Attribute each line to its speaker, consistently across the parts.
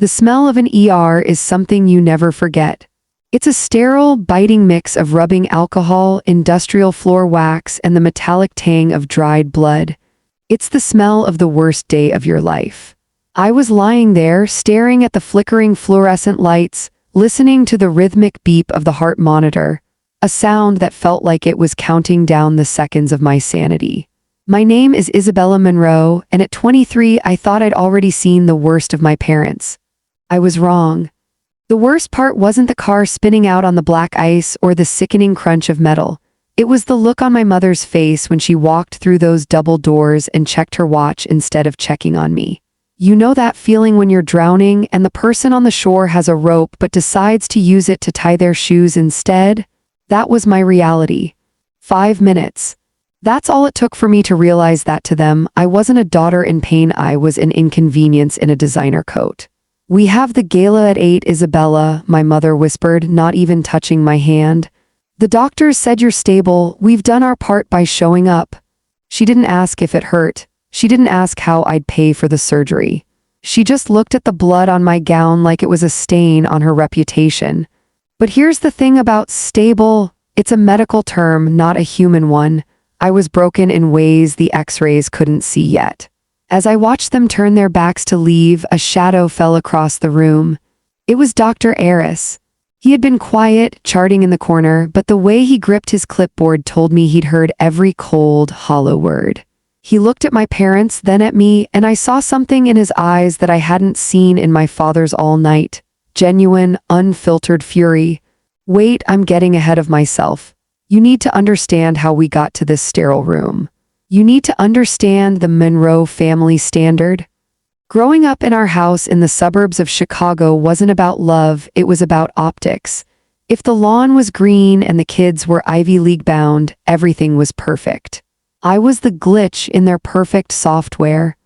Speaker 1: The smell of an ER is something you never forget. It's a sterile, biting mix of rubbing alcohol, industrial floor wax, and the metallic tang of dried blood. It's the smell of the worst day of your life. I was lying there, staring at the flickering fluorescent lights, listening to the rhythmic beep of the heart monitor, a sound that felt like it was counting down the seconds of my sanity. My name is Isabella Monroe, and at 23 I thought I'd already seen the worst of my parents. I was wrong. The worst part wasn't the car spinning out on the black ice or the sickening crunch of metal. It was the look on my mother's face when she walked through those double doors and checked her watch instead of checking on me. You know that feeling when you're drowning and the person on the shore has a rope but decides to use it to tie their shoes instead? That was my reality. 5 minutes. That's all it took for me to realize that to them, I wasn't a daughter in pain, I was an inconvenience in a designer coat. "We have the gala at 8, Isabella," my mother whispered, not even touching my hand. "The doctors said you're stable, we've done our part by showing up." She didn't ask if it hurt. She didn't ask how I'd pay for the surgery. She just looked at the blood on my gown like it was a stain on her reputation. But here's the thing about stable, it's a medical term, not a human one. I was broken in ways the X-rays couldn't see yet. As I watched them turn their backs to leave, a shadow fell across the room. It was Dr. Harris. He had been quiet, charting in the corner, but the way he gripped his clipboard told me he'd heard every cold, hollow word. He looked at my parents, then at me, and I saw something in his eyes that I hadn't seen in my father's all night. Genuine, unfiltered fury. "Wait, I'm getting ahead of myself. You need to understand how we got to this sterile room. You need to understand the Monroe family standard." Growing up in our house in the suburbs of Chicago wasn't about love, it was about optics. If the lawn was green and the kids were Ivy League bound, everything was perfect. I was the glitch in their perfect software.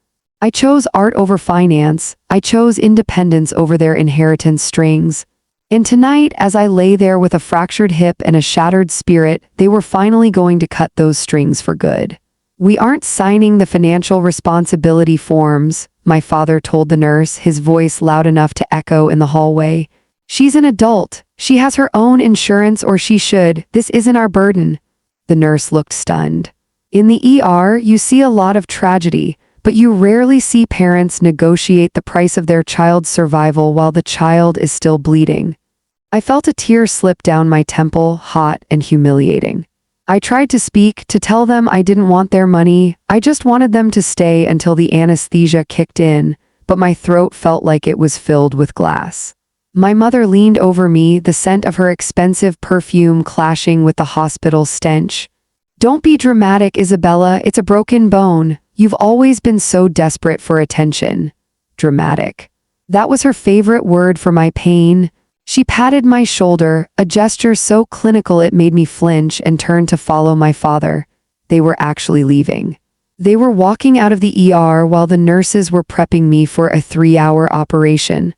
Speaker 1: I chose art over finance, I chose independence over their inheritance strings. And tonight, as I lay there with a fractured hip and a shattered spirit, they were finally going to cut those strings for good. "We aren't signing the financial responsibility forms," my father told the nurse, his voice loud enough to echo in the hallway. "She's an adult. She has her own insurance, or she should. This isn't our burden." The nurse looked stunned. In the ER, you see a lot of tragedy, but you rarely see parents negotiate the price of their child's survival while the child is still bleeding. I felt a tear slip down my temple, hot and humiliating. I tried to speak, to tell them I didn't want their money, I just wanted them to stay until the anesthesia kicked in, but my throat felt like it was filled with glass. My mother leaned over me, the scent of her expensive perfume clashing with the hospital stench. "Don't be dramatic, Isabella, it's a broken bone. You've always been so desperate for attention." Dramatic. That was her favorite word for my pain. She patted my shoulder, a gesture so clinical it made me flinch, and turned to follow my father. They were actually leaving. They were walking out of the ER while the nurses were prepping me for a 3-hour operation.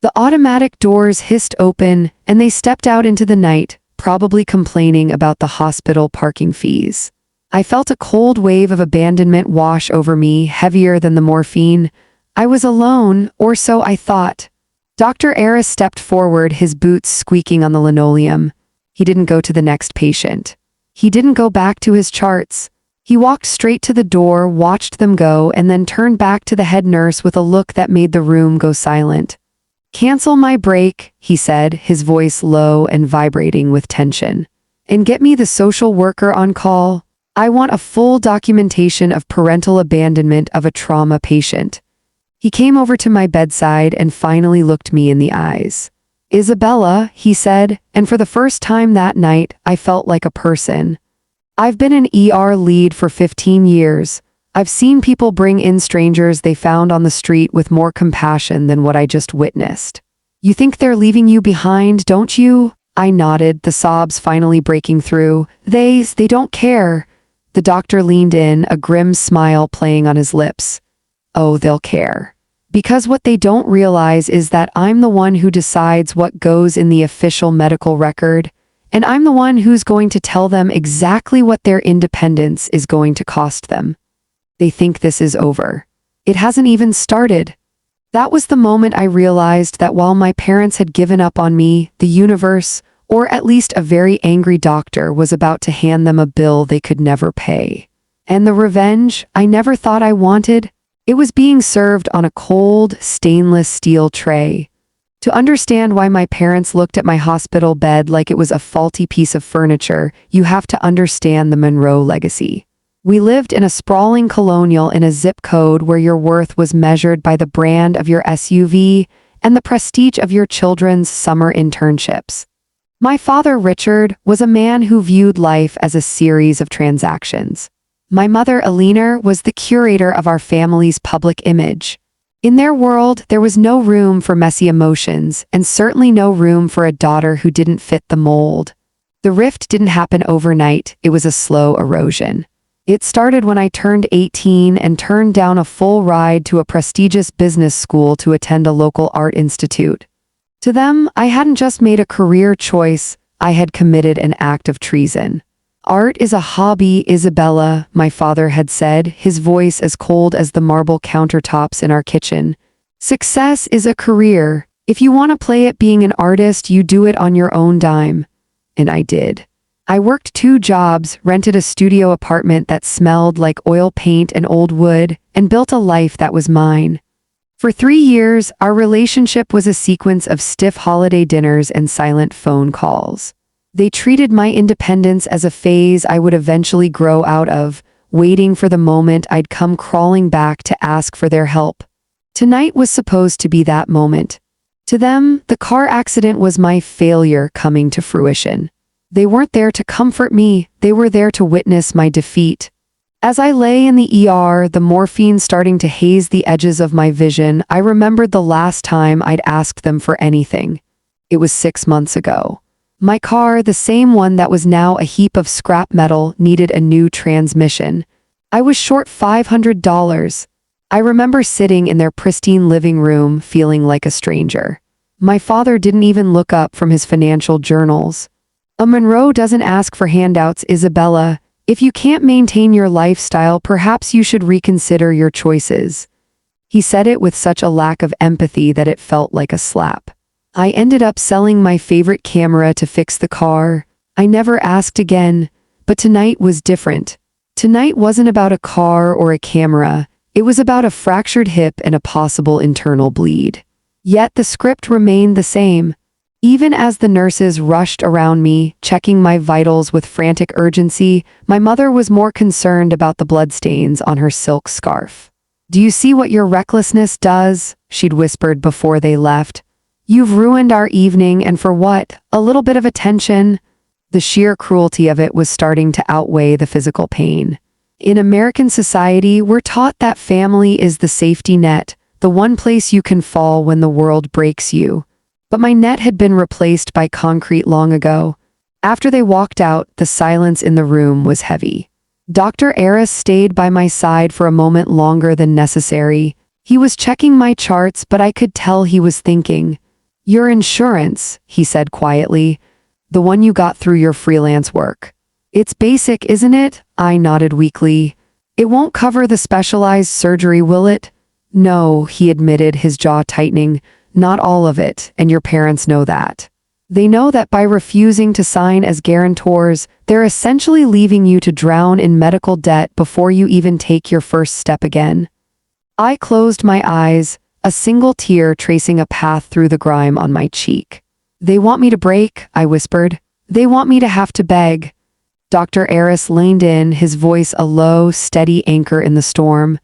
Speaker 1: The automatic doors hissed open, and they stepped out into the night, probably complaining about the hospital parking fees. I felt a cold wave of abandonment wash over me, heavier than the morphine. I was alone, or so I thought. Dr. Harris stepped forward, his boots squeaking on the linoleum. He didn't go to the next patient. He didn't go back to his charts. He walked straight to the door, watched them go, and then turned back to the head nurse with a look that made the room go silent. "Cancel my break," he said, his voice low and vibrating with tension. "And get me the social worker on call. I want a full documentation of parental abandonment of a trauma patient." He came over to my bedside and finally looked me in the eyes. "Isabella," he said, and for the first time that night, I felt like a person. "I've been an ER lead for 15 years. I've seen people bring in strangers they found on the street with more compassion than what I just witnessed. You think they're leaving you behind, don't you?" I nodded, the sobs finally breaking through. They don't care." The doctor leaned in, a grim smile playing on his lips. "Oh, they'll care. Because what they don't realize is that I'm the one who decides what goes in the official medical record, and I'm the one who's going to tell them exactly what their independence is going to cost them. They think this is over. It hasn't even started." That was the moment I realized that while my parents had given up on me, the universe, or at least a very angry doctor, was about to hand them a bill they could never pay. And the revenge I never thought I wanted, it was being served on a cold, stainless steel tray. To understand why my parents looked at my hospital bed like it was a faulty piece of furniture, you have to understand the Monroe legacy. We lived in a sprawling colonial in a zip code where your worth was measured by the brand of your SUV and the prestige of your children's summer internships. My father, Richard, was a man who viewed life as a series of transactions. My mother, Alina, was the curator of our family's public image. In their world, there was no room for messy emotions, and certainly no room for a daughter who didn't fit the mold. The rift didn't happen overnight, it was a slow erosion. It started when I turned 18 and turned down a full ride to a prestigious business school to attend a local art institute. To them, I hadn't just made a career choice, I had committed an act of treason. Art is a hobby, Isabella, my father had said, his voice as cold as the marble countertops in our kitchen. Success is a career. If you want to play at being an artist, you do it on your own dime. And I did. I worked 2 jobs, rented a studio apartment that smelled like oil paint and old wood, and built a life that was mine. For 3 years, our relationship was a sequence of stiff holiday dinners and silent phone calls. They treated my independence as a phase I would eventually grow out of, waiting for the moment I'd come crawling back to ask for their help. Tonight was supposed to be that moment. To them, the car accident was my failure coming to fruition. They weren't there to comfort me, they were there to witness my defeat. As I lay in the ER, the morphine starting to haze the edges of my vision, I remembered the last time I'd asked them for anything. It was 6 months ago. My car, the same one that was now a heap of scrap metal, needed a new transmission. I was short $500. I remember sitting in their pristine living room, feeling like a stranger. My father didn't even look up from his financial journals. A Monroe doesn't ask for handouts, Isabella. If you can't maintain your lifestyle, perhaps you should reconsider your choices. He said it with such a lack of empathy that it felt like a slap. I ended up selling my favorite camera to fix the car. I never asked again, but tonight was different. Tonight wasn't about a car or a camera, it was about a fractured hip and a possible internal bleed. Yet the script remained the same. Even as the nurses rushed around me, checking my vitals with frantic urgency, my mother was more concerned about the bloodstains on her silk scarf. "Do you see what your recklessness does?" she'd whispered before they left. "You've ruined our evening, and for what? A little bit of attention?" The sheer cruelty of it was starting to outweigh the physical pain. In American society, we're taught that family is the safety net, the one place you can fall when the world breaks you. But my net had been replaced by concrete long ago. After they walked out, the silence in the room was heavy. Dr. Aris stayed by my side for a moment longer than necessary. He was checking my charts, but I could tell he was thinking. "Your insurance," he said quietly, "the one you got through your freelance work. It's basic, isn't it?" I nodded weakly. "It won't cover the specialized surgery, will it?" "No," he admitted, his jaw tightening, "not all of it, and your parents know that. They know that by refusing to sign as guarantors, they're essentially leaving you to drown in medical debt before you even take your first step again." I closed my eyes, a single tear tracing a path through the grime on my cheek. "They want me to break," I whispered. "They want me to have to beg." Dr. Aris leaned in, his voice a low, steady anchor in the storm.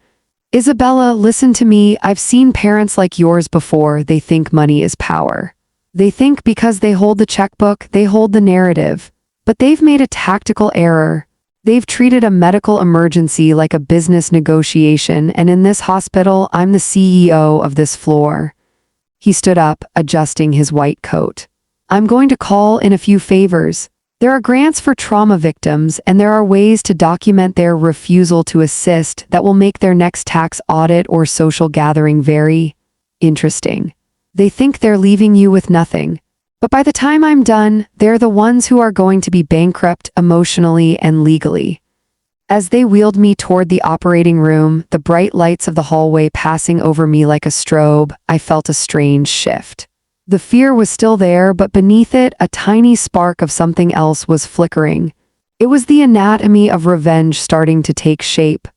Speaker 1: "Isabella, listen to me. I've seen parents like yours before. They think money is power. They think because they hold the checkbook, they hold the narrative. But they've made a tactical error. They've treated a medical emergency like a business negotiation, and in this hospital, I'm the CEO of this floor." He stood up, adjusting his white coat. "I'm going to call in a few favors. There are grants for trauma victims, and there are ways to document their refusal to assist that will make their next tax audit or social gathering very interesting. They think they're leaving you with nothing. But by the time I'm done, they're the ones who are going to be bankrupt emotionally and legally." As they wheeled me toward the operating room, the bright lights of the hallway passing over me like a strobe, I felt a strange shift. The fear was still there, but beneath it, a tiny spark of something else was flickering. It was the anatomy of revenge starting to take shape.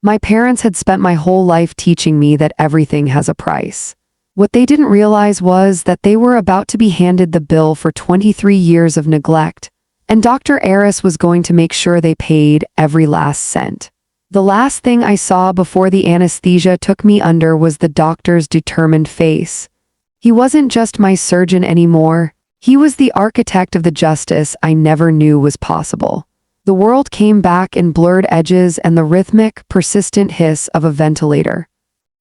Speaker 1: My parents had spent my whole life teaching me that everything has a price. What they didn't realize was that they were about to be handed the bill for 23 years of neglect, and Dr. Eris was going to make sure they paid every last cent. The last thing I saw before the anesthesia took me under was the doctor's determined face. He wasn't just my surgeon anymore. He was the architect of the justice I never knew was possible. The world came back in blurred edges and the rhythmic, persistent hiss of a ventilator.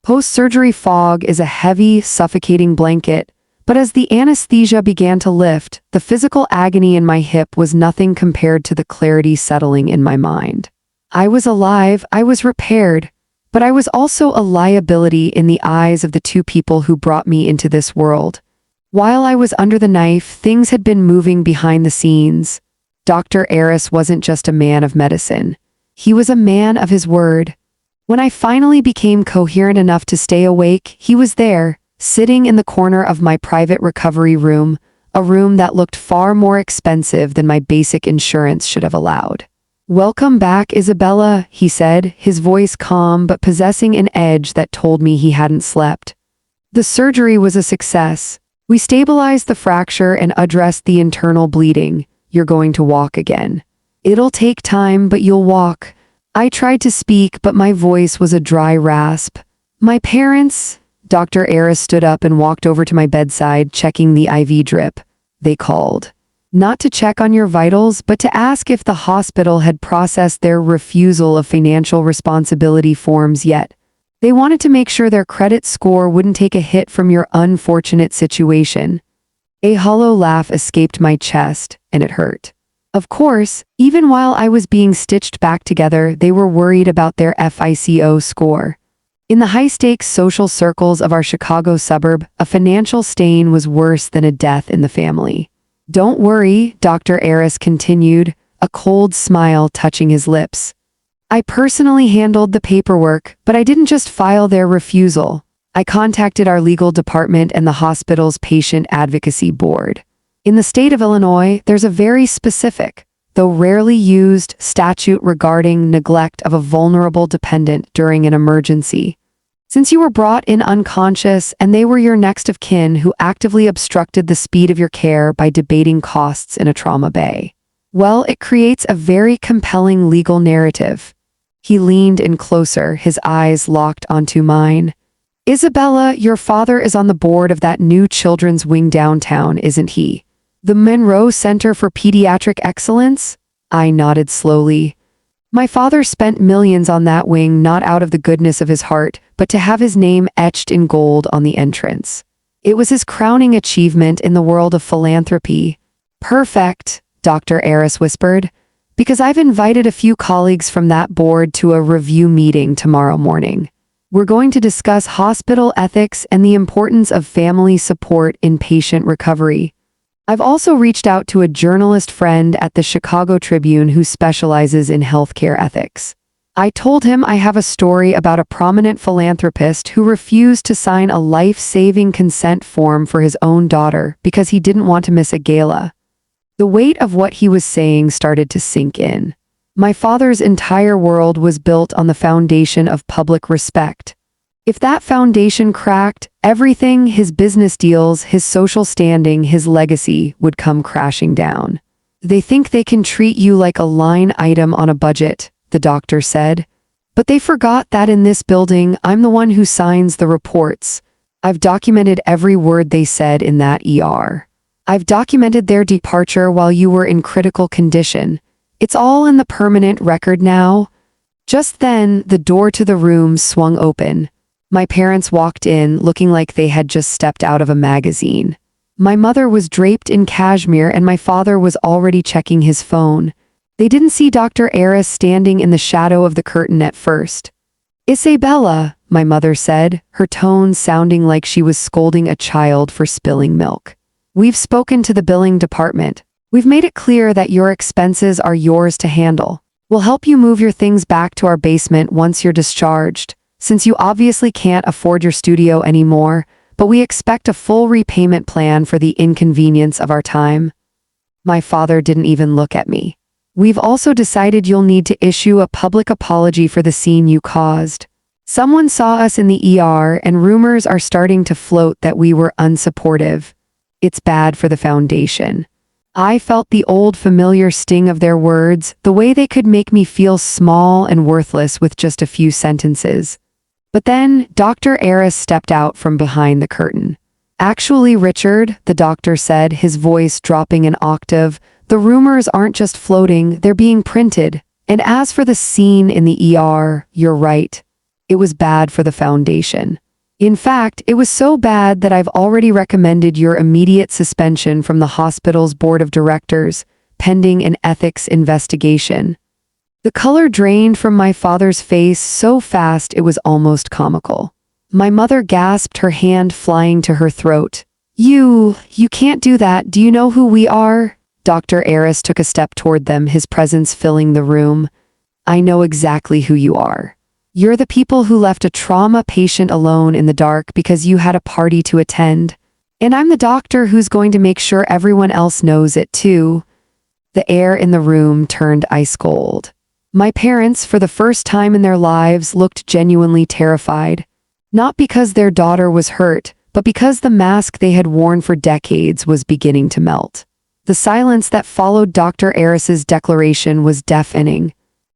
Speaker 1: Post-surgery fog is a heavy, suffocating blanket, but as the anesthesia began to lift, the physical agony in my hip was nothing compared to the clarity settling in my mind. I was alive, I was repaired, but I was also a liability in the eyes of the two people who brought me into this world. While I was under the knife, things had been moving behind the scenes. Dr. Eris wasn't just a man of medicine. He was a man of his word. When I finally became coherent enough to stay awake, he was there, sitting in the corner of my private recovery room, a room that looked far more expensive than my basic insurance should have allowed. "Welcome back, Isabella," he said, his voice calm but possessing an edge that told me he hadn't slept. "The surgery was a success. We stabilized the fracture and addressed the internal bleeding. You're going to walk again. It'll take time, but you'll walk." I tried to speak, but my voice was a dry rasp. "My parents..." Dr. Eris stood up and walked over to my bedside, checking the IV drip. "They called. Not to check on your vitals, but to ask if the hospital had processed their refusal of financial responsibility forms yet. They wanted to make sure their credit score wouldn't take a hit from your unfortunate situation." A hollow laugh escaped my chest, and it hurt. Of course, even while I was being stitched back together, they were worried about their FICO score. In the high-stakes social circles of our Chicago suburb, a financial stain was worse than a death in the family. "Don't worry," Dr. Eris continued, a cold smile touching his lips. "I personally handled the paperwork, but I didn't just file their refusal. I contacted our legal department and the hospital's patient advocacy board. In the state of Illinois, there's a very specific, though rarely used, statute regarding neglect of a vulnerable dependent during an emergency. Since you were brought in unconscious and they were your next of kin who actively obstructed the speed of your care by debating costs in a trauma bay. Well, it creates a very compelling legal narrative." He leaned in closer, his eyes locked onto mine. "Isabella, your father is on the board of that new children's wing downtown, isn't he? The Monroe Center for Pediatric Excellence?" I nodded slowly. "My father spent millions on that wing, not out of the goodness of his heart, but to have his name etched in gold on the entrance. It was his crowning achievement in the world of philanthropy." "Perfect," Dr. Eris whispered, "because I've invited a few colleagues from that board to a review meeting tomorrow morning. We're going to discuss hospital ethics and the importance of family support in patient recovery. I've also reached out to a journalist friend at the Chicago Tribune who specializes in healthcare ethics. I told him I have a story about a prominent philanthropist who refused to sign a life-saving consent form for his own daughter because he didn't want to miss a gala." The weight of what he was saying started to sink in. My father's entire world was built on the foundation of public respect. If that foundation cracked, everything, his business deals, his social standing, his legacy, would come crashing down. "They think they can treat you like a line item on a budget," the doctor said. "But they forgot that in this building, I'm the one who signs the reports. I've documented every word they said in that ER. I've documented their departure while you were in critical condition. It's all in the permanent record now." Just then, the door to the room swung open. My parents walked in, looking like they had just stepped out of a magazine. My mother was draped in cashmere and my father was already checking his phone. They didn't see Dr. Eris standing in the shadow of the curtain at first. "Isabella," my mother said, her tone sounding like she was scolding a child for spilling milk. "We've spoken to the billing department. We've made it clear that your expenses are yours to handle. We'll help you move your things back to our basement once you're discharged, since you obviously can't afford your studio anymore, but we expect a full repayment plan for the inconvenience of our time." My father didn't even look at me. "We've also decided you'll need to issue a public apology for the scene you caused. Someone saw us in the ER and rumors are starting to float that we were unsupportive. It's bad for the foundation." I felt the old familiar sting of their words, the way they could make me feel small and worthless with just a few sentences. But then Dr. Aris stepped out from behind the curtain. "Actually, Richard," the doctor said, his voice dropping an octave, "the rumors aren't just floating, they're being printed. And as for the scene in the ER, you're right. It was bad for the foundation. In fact, it was so bad that I've already recommended your immediate suspension from the hospital's board of directors, pending an ethics investigation." The color drained from my father's face so fast it was almost comical. My mother gasped, her hand flying to her throat. You can't do that. Do you know who we are?" Dr. Aris took a step toward them, his presence filling the room. "I know exactly who you are. You're the people who left a trauma patient alone in the dark because you had a party to attend. And I'm the doctor who's going to make sure everyone else knows it too." The air in the room turned ice cold. My parents, for the first time in their lives, looked genuinely terrified. Not because their daughter was hurt, but because the mask they had worn for decades was beginning to melt. The silence that followed Dr. Aris's declaration was deafening.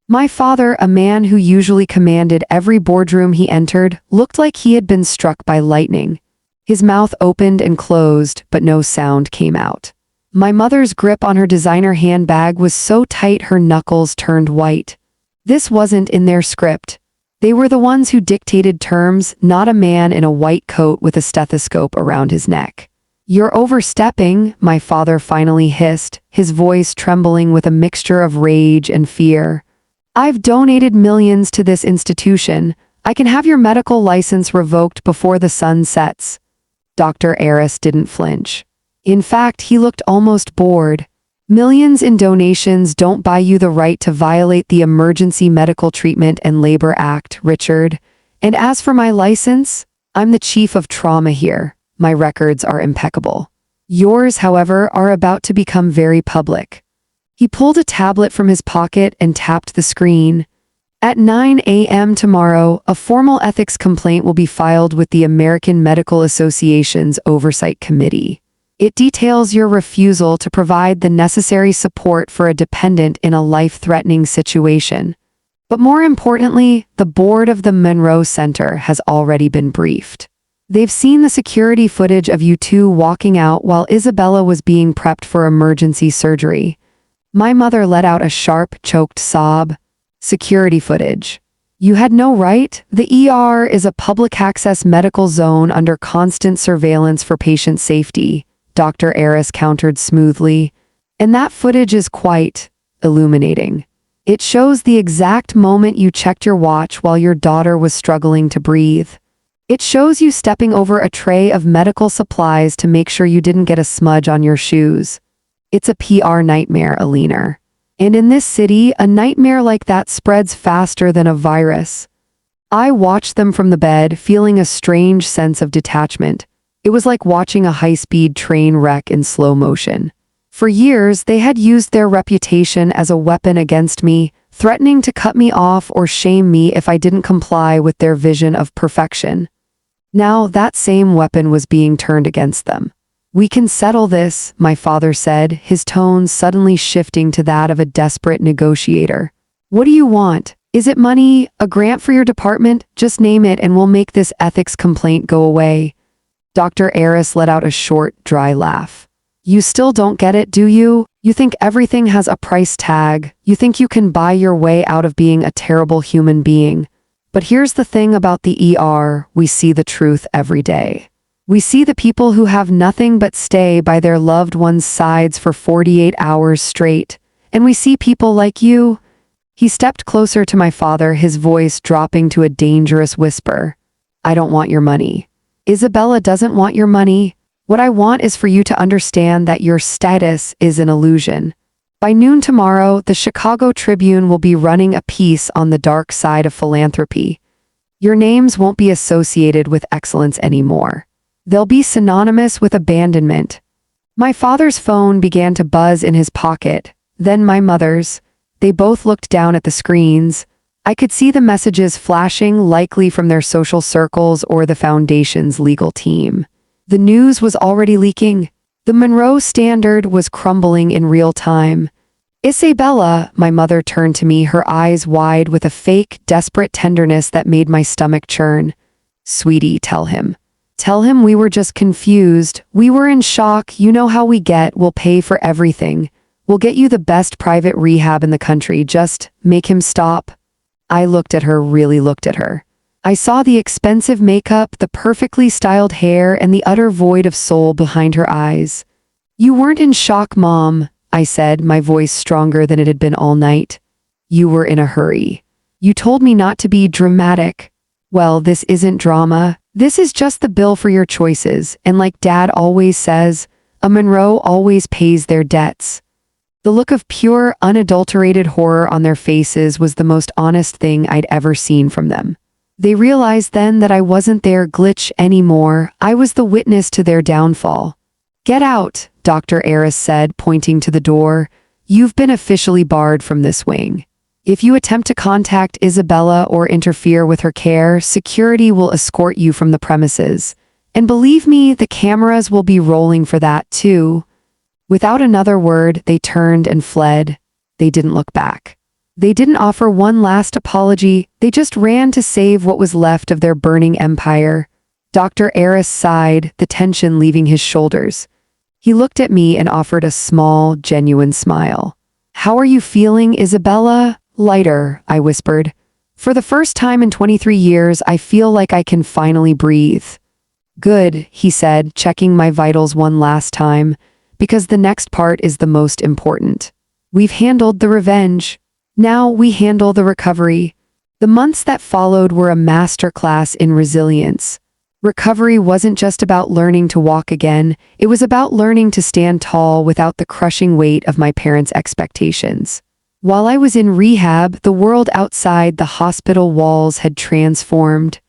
Speaker 1: My father, a man who usually commanded every boardroom he entered, looked like he had been struck by lightning. His mouth opened and closed, but no sound came out. My mother's grip on her designer handbag was so tight her knuckles turned white. This wasn't in their script. They were the ones who dictated terms, not a man in a white coat with a stethoscope around his neck. "You're overstepping," my father finally hissed, his voice trembling with a mixture of rage and fear. "I've donated millions to this institution. I can have your medical license revoked before the sun sets." Dr. Aris didn't flinch. In fact, he looked almost bored. "Millions in donations don't buy you the right to violate the Emergency Medical Treatment and Labor Act, Richard. And as for my license, I'm the chief of trauma here. My records are impeccable. Yours, however, are about to become very public." He pulled a tablet from his pocket and tapped the screen. "At 9 a.m. tomorrow, a formal ethics complaint will be filed with the American Medical Association's Oversight Committee. It details your refusal to provide the necessary support for a dependent in a life-threatening situation. But more importantly, the board of the Monroe Center has already been briefed. They've seen the security footage of you two walking out while Isabella was being prepped for emergency surgery." My mother let out a sharp, choked sob. "Security footage. You had no right. The ER is a public access medical zone under constant surveillance for patient safety," Dr. Aris countered smoothly. "And that footage is quite illuminating. It shows the exact moment you checked your watch while your daughter was struggling to breathe. It shows you stepping over a tray of medical supplies to make sure you didn't get a smudge on your shoes. It's a PR nightmare, Alina. And in this city, a nightmare like that spreads faster than a virus." I watched them from the bed, feeling a strange sense of detachment. It was like watching a high-speed train wreck in slow motion. For years, they had used their reputation as a weapon against me, threatening to cut me off or shame me if I didn't comply with their vision of perfection. Now, that same weapon was being turned against them. "We can settle this," my father said, his tone suddenly shifting to that of a desperate negotiator. "What do you want? Is it money? A grant for your department? Just name it and we'll make this ethics complaint go away." Dr. Aris let out a short, dry laugh. "You still don't get it, do you? You think everything has a price tag. You think you can buy your way out of being a terrible human being. But here's the thing about the ER, we see the truth every day. We see the people who have nothing but stay by their loved ones' sides for 48 hours straight. And we see people like you." He stepped closer to my father, his voice dropping to a dangerous whisper. "I don't want your money. Isabella doesn't want your money. What I want is for you to understand that your status is an illusion. By noon tomorrow, the Chicago Tribune will be running a piece on the dark side of philanthropy. Your names won't be associated with excellence anymore. They'll be synonymous with abandonment. My father's phone began to buzz in his pocket, then my mother's. They both looked down at the screens. I could see the messages flashing, likely from their social circles or the foundation's legal team. The news was already leaking. The Monroe Standard was crumbling in real time. Isabella, my mother turned to me, her eyes wide with a fake, desperate tenderness that made my stomach churn. Sweetie, tell him. Tell him we were just confused. We were in shock. You know how we get. We'll pay for everything. We'll get you the best private rehab in the country. Just make him stop. I looked at her, really looked at her. I saw the expensive makeup, the perfectly styled hair, and the utter void of soul behind her eyes. You weren't in shock, Mom, I said, my voice stronger than it had been all night. You were in a hurry. You told me not to be dramatic. Well, this isn't drama. This is just the bill for your choices, and like Dad always says, a Monroe always pays their debts. The look of pure, unadulterated horror on their faces was the most honest thing I'd ever seen from them. They realized then that I wasn't their glitch anymore. I was the witness to their downfall. Get out, Dr. Aris said, pointing to the door. You've been officially barred from this wing. If you attempt to contact Isabella or interfere with her care, security will escort you from the premises. And believe me, the cameras will be rolling for that too. Without another word, they turned and fled. They didn't look back. They didn't offer one last apology. They just ran to save what was left of their burning empire. Dr. Aris sighed, the tension leaving his shoulders. He looked at me and offered a small, genuine smile. How are you feeling, Isabella? Lighter, I whispered. For the first time in 23 years, I feel like I can finally breathe. Good, he said, checking my vitals one last time. Because the next part is the most important. We've handled the revenge. Now we handle the recovery. The months that followed were a masterclass in resilience. Recovery wasn't just about learning to walk again, it was about learning to stand tall without the crushing weight of my parents' expectations. While I was in rehab, the world outside the hospital walls had transformed.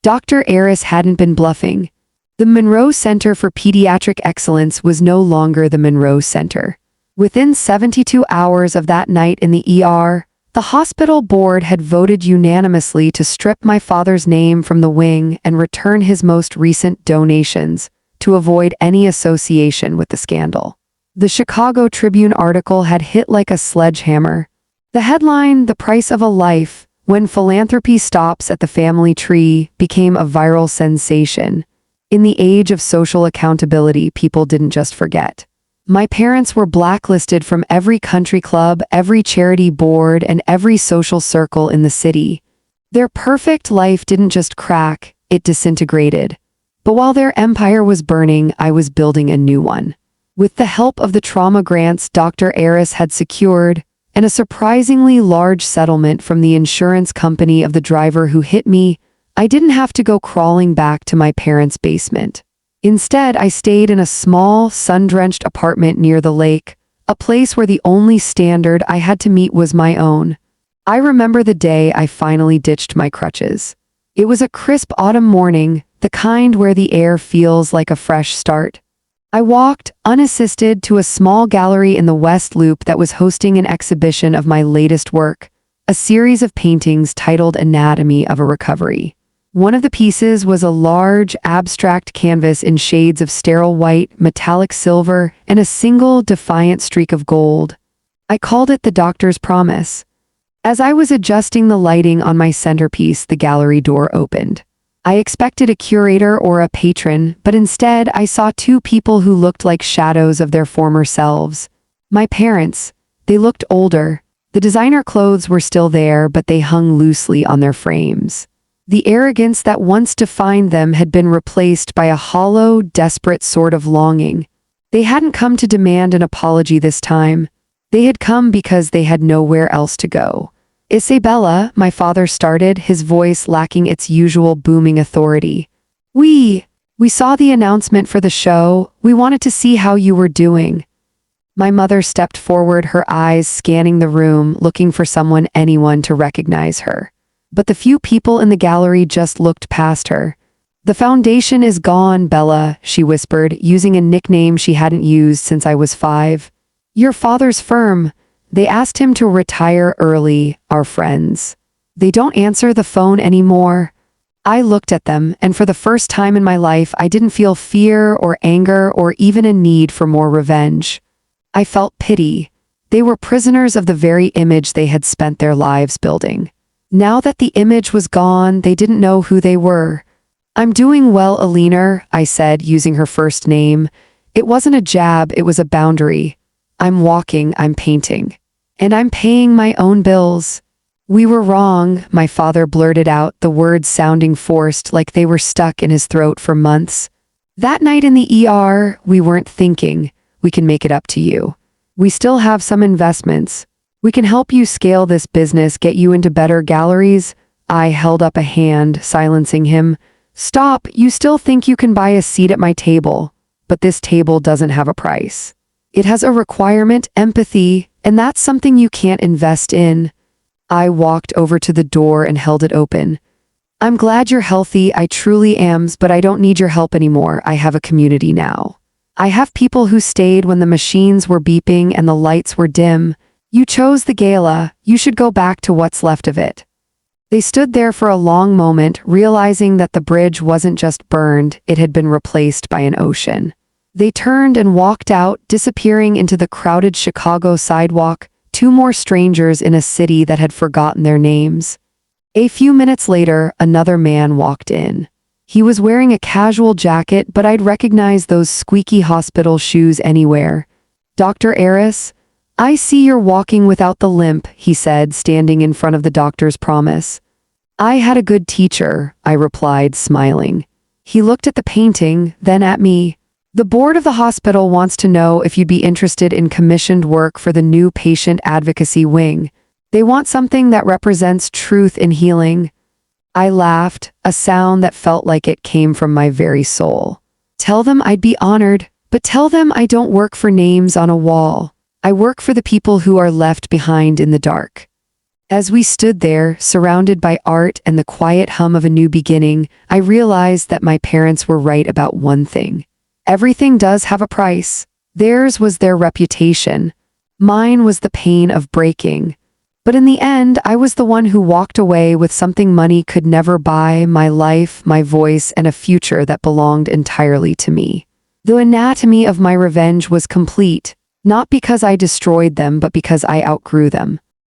Speaker 1: Dr. Aris hadn't been bluffing. The Monroe Center for Pediatric Excellence was no longer the Monroe Center. Within 72 hours of that night in the ER, the hospital board had voted unanimously to strip my father's name from the wing and return his most recent donations to avoid any association with the scandal. The Chicago Tribune article had hit like a sledgehammer. The headline, "The Price of a Life, When Philanthropy Stops at the Family Tree," became a viral sensation. In the age of social accountability, people didn't just forget. My parents were blacklisted from every country club, every charity board, and every social circle in the city. Their perfect life didn't just crack, it disintegrated. But while their empire was burning, I was building a new one. With the help of the trauma grants Dr. Aris had secured, and a surprisingly large settlement from the insurance company of the driver who hit me, I didn't have to go crawling back to my parents' basement. Instead, I stayed in a small, sun-drenched apartment near the lake, a place where the only standard I had to meet was my own. I remember the day I finally ditched my crutches. It was a crisp autumn morning, the kind where the air feels like a fresh start. I walked, unassisted, to a small gallery in the West Loop that was hosting an exhibition of my latest work, a series of paintings titled Anatomy of a Recovery. One of the pieces was a large, abstract canvas in shades of sterile white, metallic silver, and a single, defiant streak of gold. I called it the Doctor's Promise. As I was adjusting the lighting on my centerpiece, the gallery door opened. I expected a curator or a patron, but instead I saw two people who looked like shadows of their former selves. My parents. They looked older. The designer clothes were still there, but they hung loosely on their frames. The arrogance that once defined them had been replaced by a hollow, desperate sort of longing. They hadn't come to demand an apology this time. They had come because they had nowhere else to go. Isabella, my father started, his voice lacking its usual booming authority. We saw the announcement for the show. We wanted to see how you were doing. My mother stepped forward, her eyes scanning the room, looking for anyone to recognize her. But the few people in the gallery just looked past her. "The foundation is gone, Bella," she whispered, using a nickname she hadn't used since I was 5. "Your father's firm. They asked him to retire early, our friends. They don't answer the phone anymore." I looked at them, and for the first time in my life, I didn't feel fear or anger or even a need for more revenge. I felt pity. They were prisoners of the very image they had spent their lives building. Now that the image was gone, they didn't know who they were. "I'm doing well, Alina," I said, using her first name. It wasn't a jab, it was a boundary. "I'm walking, I'm painting. And I'm paying my own bills." "We were wrong," my father blurted out, the words sounding forced, like they were stuck in his throat for months. "That night in the ER, we weren't thinking. We can make it up to you. We still have some investments. We can help you scale this business, get you into better galleries." I held up a hand, silencing him. "Stop, you still think you can buy a seat at my table. But this table doesn't have a price. It has a requirement, empathy, and that's something you can't invest in." I walked over to the door and held it open. "I'm glad you're healthy, I truly am, but I don't need your help anymore. I have a community now. I have people who stayed when the machines were beeping and the lights were dim. You chose the gala, you should go back to what's left of it." They stood there for a long moment, realizing that the bridge wasn't just burned, it had been replaced by an ocean. They turned and walked out, disappearing into the crowded Chicago sidewalk, 2 more strangers in a city that had forgotten their names. A few minutes later, another man walked in. He was wearing a casual jacket, but I'd recognize those squeaky hospital shoes anywhere. "Dr. Eris, I see you're walking without the limp," he said, standing in front of the doctor's promise. "I had a good teacher," I replied, smiling. He looked at the painting, then at me. "The board of the hospital wants to know if you'd be interested in commissioned work for the new patient advocacy wing. They want something that represents truth in healing." I laughed, a sound that felt like it came from my very soul. "Tell them I'd be honored, but tell them I don't work for names on a wall. I work for the people who are left behind in the dark." As we stood there, surrounded by art and the quiet hum of a new beginning, I realized that my parents were right about one thing. Everything does have a price. Theirs was their reputation. Mine was the pain of breaking. But in the end, I was the one who walked away with something money could never buy: my life, my voice, and a future that belonged entirely to me. The anatomy of my revenge was complete, not because I destroyed them, but because I outgrew them.